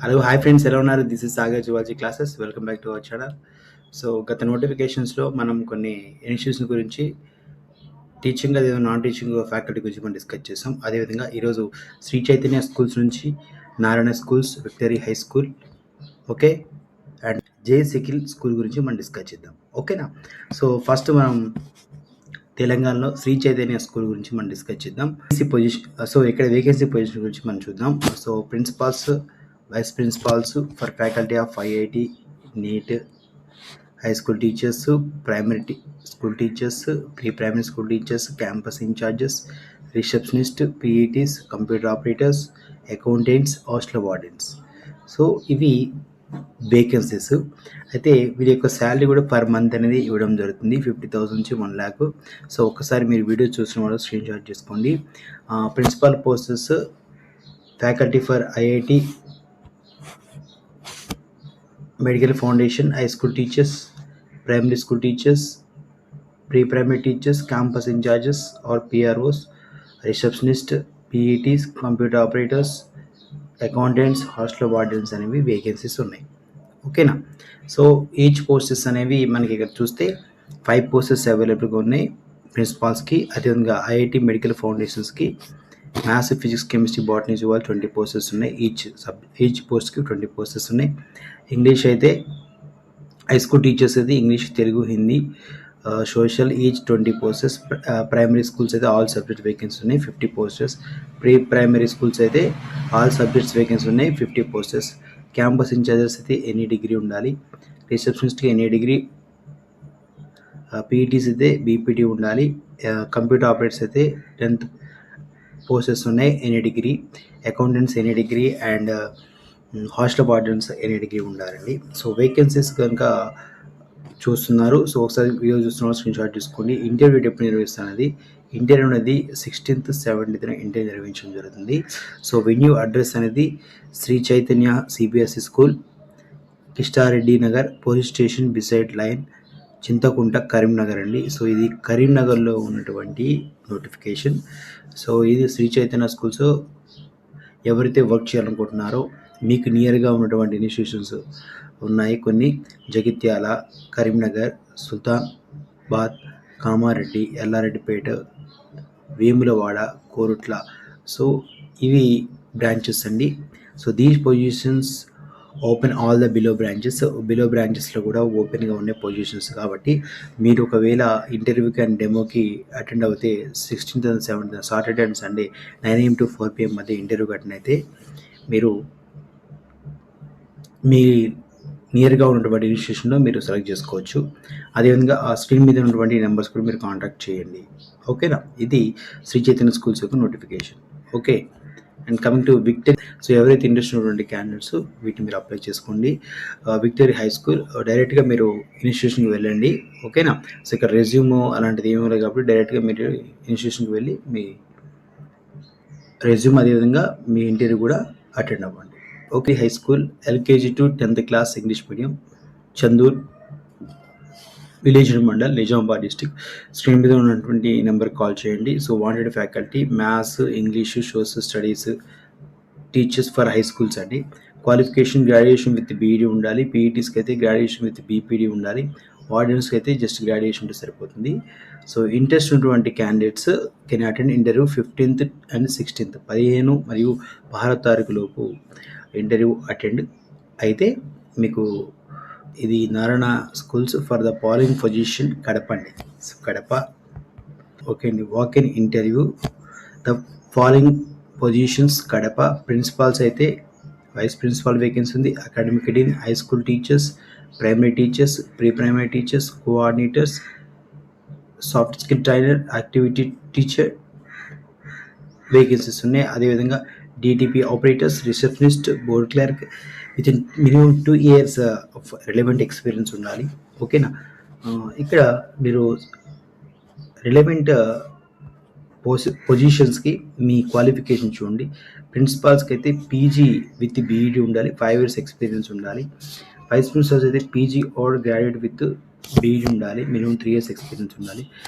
Hello hi friends, ఎలా ఉన్నారు? This is Sagar zoology classes. Welcome back to our channel. So గత నోటిఫికేషన్స్లో మనం కొన్ని ఇన్స్టిట్యూషన్ గురించి టీచింగ్, అదే నాన్ టీచింగ్ ఫ్యాకల్టీ గురించి మనం డిస్కస్ చేసాం. అదేవిధంగా ఈరోజు శ్రీ చైతన్య స్కూల్స్ నుంచి Narayana schools, victory high school, okay, and J Sickle school గురించి మనం డిస్కస్ చేద్దాం. ఓకేనా? సో ఫస్ట్ మనం తెలంగాణలో శ్రీ చైతన్య స్కూల్ గురించి మనం డిస్కస్ చేద్దాం. పొజిషన్, సో ఇక్కడ వేకెన్సీ పొజిషన్ గురించి మనం చూద్దాం. So principals, vice principals for faculty of IIT, NEET, high school teachers, primary school teachers, pre primary school teachers, campus incharges, receptionist, PETs, computer operators, accountants, hostel wardens. So ఇవి vacancies. అయితే వీరి యొక్క salary కూడా per month అనేది ఇవ్వడం జరుగుతుంది, 50,000 నుంచి 1,00,000. So ఒకసారి మీరు వీడియో చూసిన వాళ్ళు స్క్రీన్ షాట్ చేసుకోండి. Principal posts faculty for IIT, medical foundation, high school teachers, primary school teachers, pre primary teachers, campus incharges or PROs, receptionist, PETs, computer operators, accountants, hostel wardens అనేవి vacancies ఉన్నాయి. ఓకేనా? So each posts అనేవి మనకి ఇక్కడ చూస్తే 5 posts అవైలబుల్గా ఉన్నాయి ప్రిన్సిపాల్స్కి. అదేవిధంగా ఐఐటి మెడికల్ ఫౌండేషన్స్కి maths, physics, chemistry, botany, zoology 20 posts ఉన్నాయి. ఈచ్ పోస్ట్కి 20 పోస్టెస్ ఉన్నాయి. ఇంగ్లీష్ అయితే హై స్కూల్ టీచర్స్ అయితే English, Telugu, Hindi, social each 20 posts. Primary schools అయితే ఆల్ సబ్జెక్ట్స్ వేకెన్సీ ఉన్నాయి, 50 పోస్టెస్. ప్రీ ప్రైమరీ స్కూల్స్ అయితే ఆల్ సబ్జెక్ట్స్ వేకెన్సీ ఉన్నాయి, 50 పోస్టెస్. క్యాంపస్ ఇన్ఛార్జెస్ అయితే ఎనీ డిగ్రీ ఉండాలి, రిసెప్షనిస్ట్కి ఎనీ డిగ్రీ, పీఈటీస్ అయితే బీపీటీ ఉండాలి, కంప్యూటర్ ఆపరేటర్స్ అయితే 10th పోస్టెస్ ఉన్నాయి, any degree, accountants any degree, and hostel wardens any degree ఉండాలండి. సో వేకెన్సీస్ కనుక చూస్తున్నారు, సో ఒకసారి వీడియో చూస్తున్నారు, స్క్రీన్ షాట్ తీసుకోండి. ఇంటర్వ్యూ ఎప్పుడు నిర్వహిస్తున్నది, ఇంటర్వ్యూ అనేది 16th, 17th ఇంటర్వ్యూ నిర్వహించడం జరుగుతుంది. సో వెన్యూ అడ్రస్ అనేది Shri Chaitanya CBSE school, Kishtareddy Nagar, police station beside lane, Chintakunta, Karimnagar అండి. సో ఇది కరీంనగర్లో ఉన్నటువంటి నోటిఫికేషన్. సో ఇది శ్రీ చైతన్య స్కూల్స్. ఎవరైతే వర్క్ చేయాలనుకుంటున్నారో మీకు నియర్గా ఉన్నటువంటి ఇన్స్టిట్యూషన్స్ ఉన్నాయి కొన్ని: జగిత్యాల, కరీంనగర్, సుల్తానాబాద్, కామారెడ్డి, ఎల్లారెడ్డిపేట, వేములవాడ, కోరుట్ల. సో ఇవి బ్రాంచెస్ అండి. So these positions open all the below branches. Below బ్రాంచెస్లో కూడా ఓపెన్గా ఉండే పొజిషన్స్ కాబట్టి మీరు ఒకవేళ ఇంటర్వ్యూకి అండ్ డెమోకి అటెండ్ అవుతే 16th and 17th Saturday and Sunday 9 AM to 4 PM మధ్య ఇంటర్వ్యూకి అటెండ్ అయితే మీరు మీ నియర్గా ఉన్నటువంటి ఇన్స్టిట్యూషన్లో మీరు సెలెక్ట్ చేసుకోవచ్చు. అదేవిధంగా ఆ స్క్రీన్ మీద ఉన్నటువంటి నెంబర్స్ కూడా మీరు కాంటాక్ట్ చేయండి. ఓకేనా? ఇది శ్రీ చైతన్య స్కూల్స్ యొక్క notification. Okay, and coming to victory. So ఎవరైతే ఇంట్రెస్ట్ ఉన్నటువంటి క్యాండిడేట్స్ వీటిని మీరు అప్లై చేసుకోండి. విక్టరీ హై స్కూల్ డైరెక్ట్గా మీరు ఇన్స్టిట్యూషన్కి వెళ్ళండి. ఓకేనా? సో ఇక్కడ రెజ్యూమ్ అలాంటిది ఏమీ లేదు కాబట్టి డైరెక్ట్గా మీరు ఇన్స్టిట్యూషన్కి వెళ్ళి మీ రెజ్యూమ్ అదేవిధంగా మీ ఇంటర్వ్యూ కూడా అటెండ్ అవ్వండి. Okay, high school LKG to 10th class English medium, Chandur village mandal, Nizamabad district. Screen మీద ఉన్నటువంటి నెంబర్కి కాల్ చేయండి. So wanted faculty maths, English, social studies teachers for high schools అండి. క్వాలిఫికేషన్ గ్రాడ్యుయేషన్ విత్ బీఈడీ ఉండాలి, పీఈటీస్కి అయితే గ్రాడ్యుయేషన్ విత్ బీపీడీ ఉండాలి, వార్డెన్స్కి అయితే just graduation ఉంటే సరిపోతుంది. సో ఇంట్రెస్ట్ ఉన్నటువంటి candidates can attend interview 15th and 16th 15 మరియు 16 తారీఖు లోపు ఇంటర్వ్యూ అటెండ్ అయితే మీకు ఇది Narayana schools for the following position Kadapa అండి. సో కడప. ఓకే అండి, walk in interview the following positions Kadapa. Principals అయితే వైస్ ప్రిన్సిపాల్ వేకెన్సీ ఉంది, academic Deen, high school teachers, primary teachers, pre primary teachers, coordinators, soft skill trainer, activity teacher vacancies ఉన్నాయి. అదేవిధంగా DTP operators, receptionist, board clerk with in minimum 2 years of relevant experience ఉండాలి. ఓకేనా? ఇక్కడ మీరు relevant పొజిషన్స్కి మీ qualification చూడండి. ప్రిన్సిపాల్స్కి అయితే PG with BEd ఉండాలి, 5 years experience ఉండాలి. వైస్ ప్రిన్సిపల్స్ అయితే PG or graduate with BEd ఉండాలి, మినిమం 3 years ఎక్స్పీరియన్స్ ఉండాలి.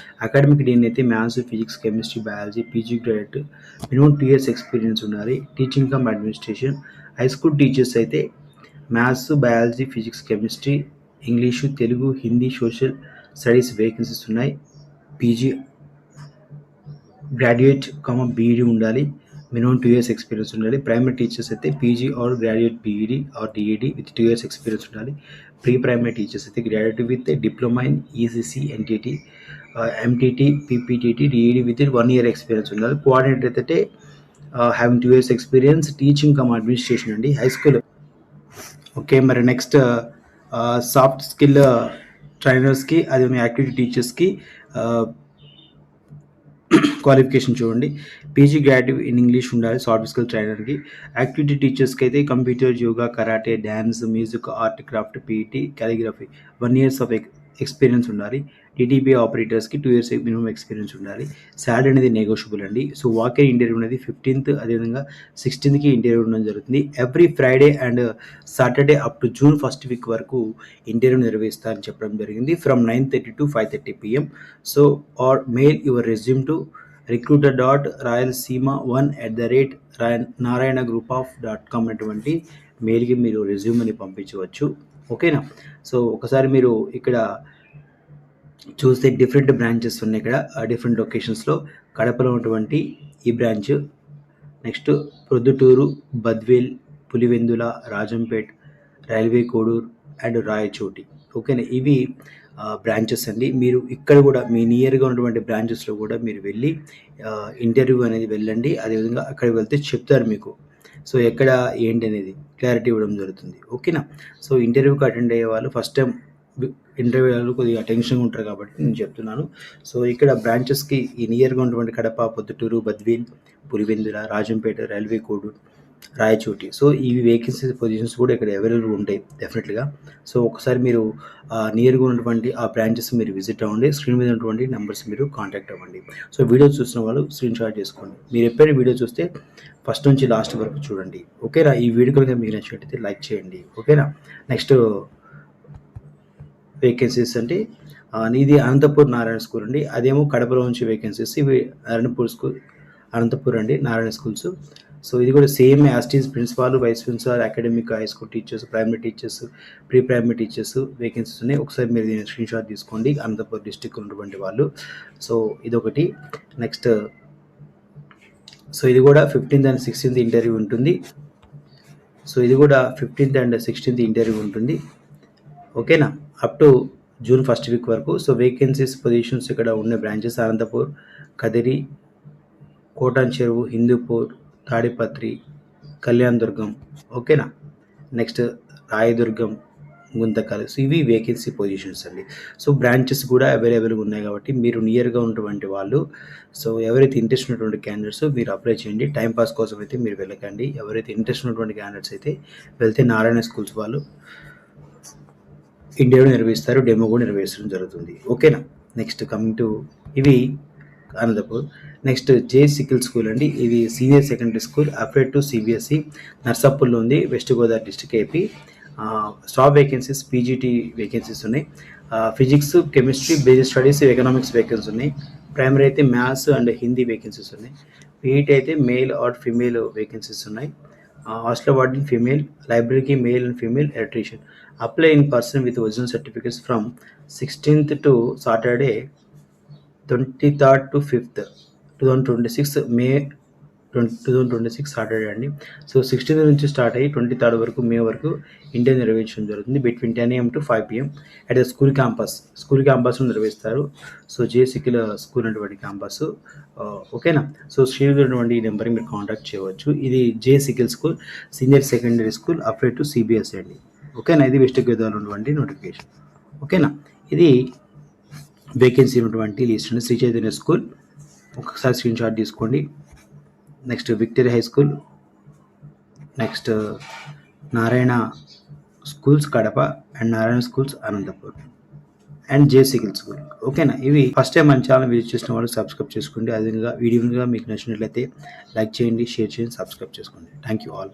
అకాడమిక్ డీన్ అయితే maths, physics, chemistry, biology, PG graduate, minimum 2 years experience ఉండాలి. Teaching cum administration high school teachers అయితే maths, biology, physics, chemistry, English, Telugu, Hindi, social studies vacancies ఉన్నాయి. PG graduate BEd ఉండాలి. Minimum 2 years experience ఉండాలి. Primary teachers అయితే PG or graduate BEd or డిఈడీ with 2 years experience ఉండాలి. Pre primary teachers అయితే graduate with diploma in ECC, NTT, MTT, PPTT, DEd with 1 year experience ఉండాలి. Coordinator అయితే having 2 years experience teaching administration అండి high school. Okay, మరి next soft skill ట్రైనర్స్కి, అది activity టీచర్స్కి qualification చూడండి. పీజీ గ్రాడ్యుయేట్ ఇన్ ఇంగ్లీష్ ఉండాలి సాఫ్ట్ స్కిల్ ట్రైనర్కి. యాక్టివిటీ టీచర్స్కి అయితే computer, yoga, karate, dance, music, art, craft, PET, calligraphy 1 years of experience ఉండాలి. టీటీపీ ఆపరేటర్స్కి 2 years మినిమం ఎక్స్పీరియన్స్ ఉండాలి. శాలరీ అనేది నెగోషియబుల్ అండి. సో వాకిన్ ఇంటర్వ్యూ అనేది 15th, అదేవిధంగా 16th ఇంటర్వ్యూ ఉండడం జరుగుతుంది. Every Friday and Saturday up to June 1st week వరకు interview నిర్వహిస్తారని చెప్పడం జరిగింది. From 9:30 to 5:30 PM. So are mail your resume to recruiter.rayalaseema1@narayanagroupof.com అటువంటి మెయిల్కి మీరు రెజ్యూమ్ని పంపించవచ్చు. ఓకేనా. సో ఒకసారి మీరు ఇక్కడ చూస్తే డిఫరెంట్ బ్రాంచెస్ ఉన్నాయి ఇక్కడ డిఫరెంట్ లొకేషన్స్లో. కడపలో ఉన్నటువంటి ఈ branch, next Proddatur, Badvel, Pulivendula, Rajampet, railway Koduru and Rayachoti. ఓకేనా, ఇవి బ్రాంచెస్ అండి. మీరు ఇక్కడ కూడా మీ నియర్గా ఉన్నటువంటి బ్రాంచెస్లో కూడా మీరు వెళ్ళి ఇంటర్వ్యూ అనేది వెళ్ళండి. అదేవిధంగా అక్కడికి వెళ్తే చెప్తారు మీకు. సో ఎక్కడ ఏంటి అనేది క్లారిటీ ఇవ్వడం జరుగుతుంది. ఓకేనా. సో ఇంటర్వ్యూకి అటెండ్ అయ్యే వాళ్ళు ఫస్ట్ టైం ఇంటర్వ్యూలో కొద్దిగా టెన్షన్గా ఉంటారు కాబట్టి నేను చెప్తున్నాను. సో ఇక్కడ బ్రాంచెస్కి ఈ నియర్గా ఉన్నటువంటి కడప, పొద్దుటూరు, బద్వేల్, పులివెందుల, రాజంపేట, రైల్వే కోడూరు, రాయచోటి. సో ఇవి వేకెన్సీ పొజిషన్స్ కూడా ఇక్కడ అవైలబుల్ ఉంటాయి డెఫినెట్గా. సో ఒకసారి మీరు నియర్గా ఉన్నటువంటి ఆ బ్రాంచెస్ మీరు విజిట్ అవ్వండి. స్క్రీన్ మీద ఉన్నటువంటి నెంబర్స్ మీరు కాంటాక్ట్ అవ్వండి. సో వీడియో చూసిన వాళ్ళు స్క్రీన్ షాట్ చేసుకోండి. మీరు ఎప్పుడైనా వీడియో చూస్తే ఫస్ట్ నుంచి లాస్ట్ వరకు చూడండి. ఓకేనా. ఈ వీడియో కనుక మీకు నచ్చినట్లయితే లైక్ చేయండి. ఓకేనా. నెక్స్ట్ వేకెన్సీస్ అంటే ఇది అనంతపూర్ నారాయణ స్కూల్ అండి. అదేమో కడపలో నుంచి వేకెన్సీస్. ఇవి అనంతపూర్ అండి నారాయణ స్కూల్స్. సో ఇది కూడా same as these principal, vice principal, academic, high school teachers, primary teachers, pre primary teachers vacancies ఉన్నాయి. ఒకసారి మీరు దీన్ని స్క్రీన్ షాట్ తీసుకోండి, అనంతపూర్ డిస్టిక్ ఉన్నటువంటి వాళ్ళు. సో ఇదొకటి. నెక్స్ట్ సో ఇది కూడా 15th and 16th ఇంటర్వ్యూ ఉంటుంది. సో ఇది కూడా 15th and 16th ఇంటర్వ్యూ ఉంటుంది. ఓకేనా. Up to June 1st week వరకు. సో వేకెన్సీస్ పొజిషన్స్ ఇక్కడ ఉన్న బ్రాంచెస్ అనంతపూర్, కదిరి, కోటాన్ చెరువు, హిందూపూర్, తాడిపత్రి, కళ్యాణ్ దుర్గం. ఓకేనా. నెక్స్ట్ రాయదుర్గం, గుంతకల్. సో ఇవి వేకెన్సీ పొజిషన్స్ అండి. సో బ్రాంచెస్ కూడా అవైలబుల్గా ఉన్నాయి కాబట్టి మీరు నియర్గా ఉన్నటువంటి వాళ్ళు, సో ఎవరైతే ఇంట్రెస్ట్ ఉన్నటువంటి క్యాండిడేట్స్ మీరు అప్లై చేయండి. టైంపాస్ కోసం అయితే మీరు వెళ్ళకండి. ఎవరైతే ఇంట్రెస్ట్ ఉన్నటువంటి క్యాండిడేట్స్ అయితే వెళ్తే నారాయణ స్కూల్స్ వాళ్ళు ఇంటర్వ్యూ నిర్వహిస్తారు, డెమో కూడా నిర్వహించడం జరుగుతుంది. ఓకేనా. నెక్స్ట్ కమింగ్ టు ఇవి Anantapur. Next J Sickle school అండి. ఇది senior secondary school affiliated to CBSE, నర్సాపూర్లో ఉంది, west Godavari district, AP. Staff vacancies PGT vacancies ఉన్నాయి. Physics, chemistry, basic studies, economics vacancy ఉన్నాయి. ప్రైమరీ అయితే మ్యాథ్స్ అండ్ హిందీ వేకెన్సీస్ ఉన్నాయి. పీఈటీ అయితే మేల్ ఆర్ ఫీమేల్ వేకెన్సీస్ ఉన్నాయి. హాస్టల్ వార్డెన్ ఫీమేల్, లైబ్రరీకి male and female electrician. Apply in person with original certificates from 16th to Saturday 23rd to 5th 2026 May 2026 Saturday అండి. So 16th నుంచి start అయ్యి 23rd వరకు మే వరకు interview నిర్వహించడం జరుగుతుంది. Between 10 AM to 5 PM at the school క్యాంపస్లో నిర్వహిస్తారు. So J Sickle school అటువంటి క్యాంపస్. ఓకేనా. సో శ్రీనటువంటి ఈ నెంబర్ని మీరు కాంటాక్ట్ చేయవచ్చు. ఇది J Sickle school senior secondary school apply to CBSE అండి. ఓకేనా. ఇది వెస్ట్ గోదావరిలో ఉన్నటువంటి నోటిఫికేషన్. ఓకేనా. ఇది వేకెన్సీ ఉన్నటువంటి లిస్ట్ అండి. శ్రీ చైతన్య స్కూల్ ఒకసారి స్క్రీన్ షాట్ తీసుకోండి. Next victory high school, next Narayana schools Kadapa and Narayana schools Anantapur and J Sickle school. ఓకేనా. ఇవి ఫస్ట్ టైం మన ఛానల్ విజిట్ చేసిన వాళ్ళు సబ్స్క్రైబ్ చేసుకోండి. అదేవిధంగా వీడియోగా మీకు నచ్చినట్లయితే లైక్ చేయండి, షేర్ చేయండి, సబ్స్క్రైబ్ చేసుకోండి. Thank you all.